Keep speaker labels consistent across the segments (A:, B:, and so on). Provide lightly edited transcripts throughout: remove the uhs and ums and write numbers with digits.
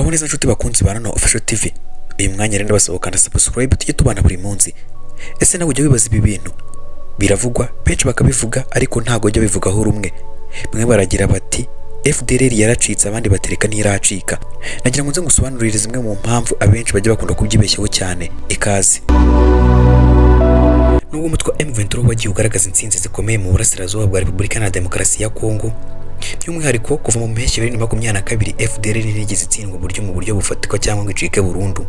A: Muraho neza nshuti bakunzi ba Nono Official TV. Uyu mwanya rero ndabasaba kandi subscribe tujye tubana buri munsi. Ese nawe ujya wibaza ibi bintu? Biravugwa benshi bakabivuga ariko ntago ujya bivugaho rumwe. Bamwe baragira bati FDLR yaracitse abandi batereka ntiracika. Nagira ngo nze ngusobanurire zimwe mu mpamvu abenshi bajya bakunda kubyibeshyaho cyane. Ikaze. Nubwo umutwe M23 wagiye ugaragaza intsinzi zikomeye mu burasirazuba bwa Repubulika Iharanira Demokarasi ya Kongo, by'umwihariko kuva mu mpeshyi 2022 FDLR ntigeze itsindwa mu buryo bufatika cyangwa ngo icike burundu,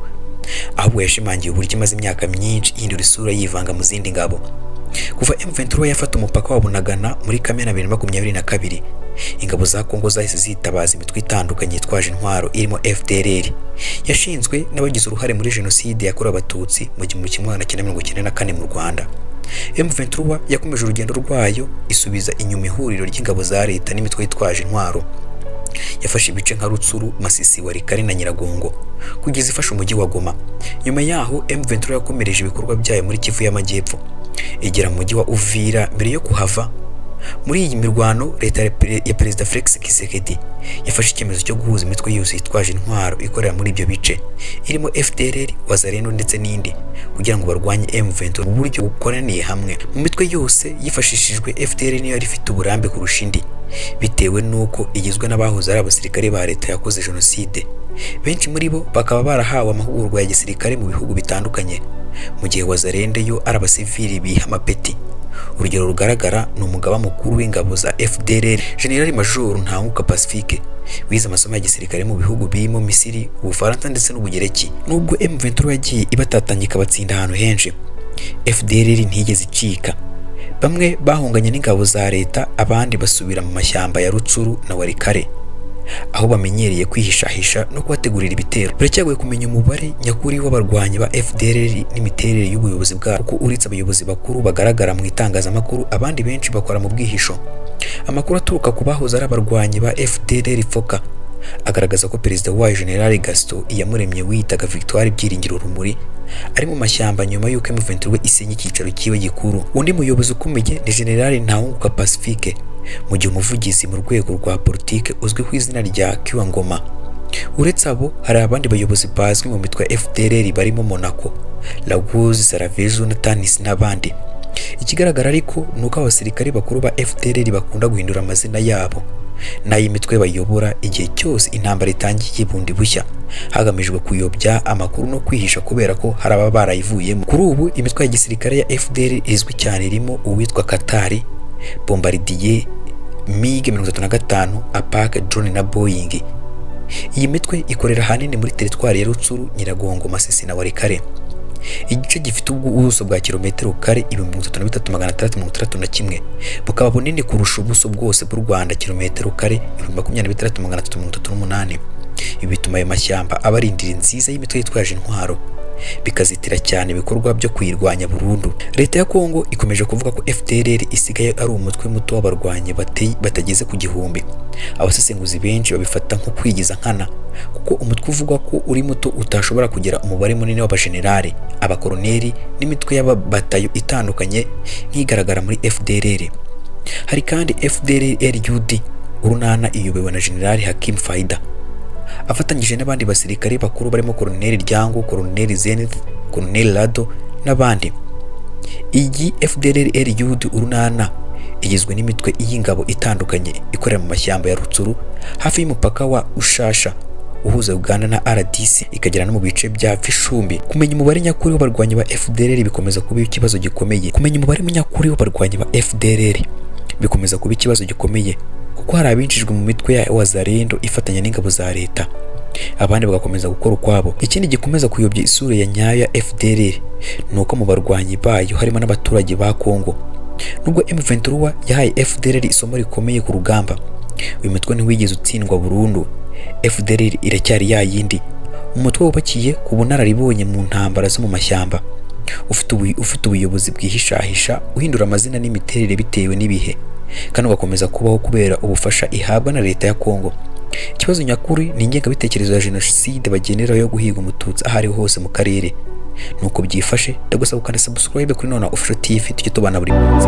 A: ahubwo yashimangiye uburyo imaze imyaka myinshi ihindura isura yivanga mu zindi ngabo. Kuva M23 yafata umupaka wa Bunagana muri Kamena 2022, ingabo za Kongo zahise zitabaza imitwe itandukanye yitwaje intwaro irimo FDLR yashinzwe n'abagize uruhare muri jenoside yakorewe abatutsi mu 1994 mu Rwanda. M23 yakomeje urugendo rwayo isubiza inyuma ihuriro ry'ingabo za leta n'imitwe yitwaje intwaro. Yafashe ibice nka Rutsuru, Masisi, Walikale na Nyiragongo kugeza ifashe umujyi wa Goma. Nyuma yaho M23 yakomereje ibikorwa byayo muri Kivu y'Amajyepfo igera mu mujyi wa Uvira. Mbere yo kuhava muri iyi mirwano, leta ya Perezida Felix Tshisekedi yafashe icyemezo cyo guhuza imitwe yose yitwaje intwaro ikorera muri ibyo bice irimo FDLR, Wazalendo ndetse n'indi kugira ngo barwanye M23 mu buryo bukoraniye hamwe. Mu mitwe yose yifashishijwe FDLR niyo yari ifite uburambe kurusha indi bitewe nuko igizwe n'abahoze ari abasirikare ba leta yakoze jenoside. Benshi muri bo bakaba barahawe amahugurwa ya gisirikare mu bihugu bitandukanye, mu gihe Wazalendo yo ari abasivili biha amapeti. Urugero rugaragara ni umugaba mukuru w'ingabo za FDLR, General Major Ntamuka Pacifique, wize amasomo ya gisirikare mu bihugu birimo Misiri, Ubufaransa ndetse n'Ubugereki. Nubwo M23 yagiye ibatatanya ikabatsinda ahantu henshi, FDLR ntigeze icika. Bamwe bahunganye n'ingabo za leta, abandi basubira mu mashyamba ya Rutsuru na Walikale, aho bamenyereye kwihishahisha no kubategurira ibitero. Biracyagoye kumenya umubare nyakuri w'abarwanyi ba FDLR n'imiterere y'ubuyobozi bwabo, kuko uretse abayobozi bakuru bagaragara mu itangazamakuru, abandi benshi bakora mu bwihisho. Amakuru aturuka ku bahoze ari abarwanyi ba FDLR Foka agaragaza ko perezida wayo General Gaston Iyamuremye wiyitaga Victoire Byiringiro Rumuri ari mu mashyamba nyuma y'uko M23 isenye icyicaro cyiwe gikuru. Undi muyobozi ukomeye ni General Ntamuka Pacifique, mu gihe umuvugizi mu rwego rwa politike uzwi ku izina rya Kiwangoma. Uretse abo, hari abandi bayobozi bazwi mu mitwe ya FDLR barimo Monaco, Lagos, Saravezo na Tanis n'abandi. Ikigaragara ariko ni uko abasirikare bakuru ba FDLR bakunda guhindura amazina yabo n'ayi mitwe bayobora igihe cyose intambara itangiye bundi bushya, hagamijwe kuyobya amakuru no kwihisha kubera ko hari ababa barayivuyemo. Kuri ubu imitwe ya gisirikare ya FDLR izwi cyane irimo uwitwa Katari, Bombardier, MiG-35, Apache drone na Boeing. Iyi mitwe ikorera hanini muri teritwari ya Rutsuru, Nyiragongo, Masisi na Walikale. Igice gifite ubuso bwa kilometero kare 33,661, bukaba bunini kurusha ubuso bwose bw'u Rwanda, kilometero kare 23,338. Ibi bituma ayo mashyamba abarindira nziza y'imitwe yitwaje intwaro, bikazitira cyane ibikorwa byo kuyirwanya burundu. Leta ya Kongo ikomeje kuvuga ko FDLR isigaye ari umutwe muto w'abarwanyi batageze ku gihumbi. Abasesenguzi benshi babifata nko kwigiza nkana, kuko umutwe uvuga ko uri muto utashobora kugira umubare munini w'abajenerali, abakoroneri n'imitwe y'ababatayo itandukanye nk'igaragara muri FDLR. Hari kandi FDLR-UD urunana iyobowe na General Hakim Faida, afatanyije n'abandi basirikare bakuru barimo Colonel Ryango, Colonel Zenith, Colonel Lado n'abandi. Iyi FDLR-UD urunana igizwe n'imitwe y'ingabo itandukanye ikorera mu mashyamba ya Rutsuru hafi y'umupaka wa Ushasha uhuza Uganda na RDC, ikagera no mu bice bya Fishumbi. Kumenya umubare nyakuri w'abarwanyi ba FDLR bikomeza kuba ikibazo gikomeye. Bikomeza kuba ikibazo gikomeye kuko hari abinjijwe mu mitwe ya Wazalendo ifatanya n'ingabo za leta, abandi bagakomeza gukora ukwabo. Ikindi gikomeza kuyobya isura ya nyayo ya FDLR nuko mu barwanyi bayo harimo n'abaturage ba Kongo. Nubwo M23 yahaye FDLR isomo rikomeye ku rugamba, uyu mutwe ntiwigeze utsindwa burundu. FDLR iracyari yayindi, umutwe wubakiye ku bunararibonye mu ntambara zo mu mashyamba, ufite ubuyobozi bwihishahisha, uhindura amazina n'imiterere bitewe n'ibihe, kandi ugakomeza kubaho kubera ubufasha ihabwa na leta ya Kongo. Ikibazo nyakuri ni ingengabitekerezo ya jenoside bagenera yo guhiga umututsi aho ari hose mu karere. Nuko byifashe, ndagusaba ukanda subscribe kuri Nono Official TV tujye tubana buri munsi.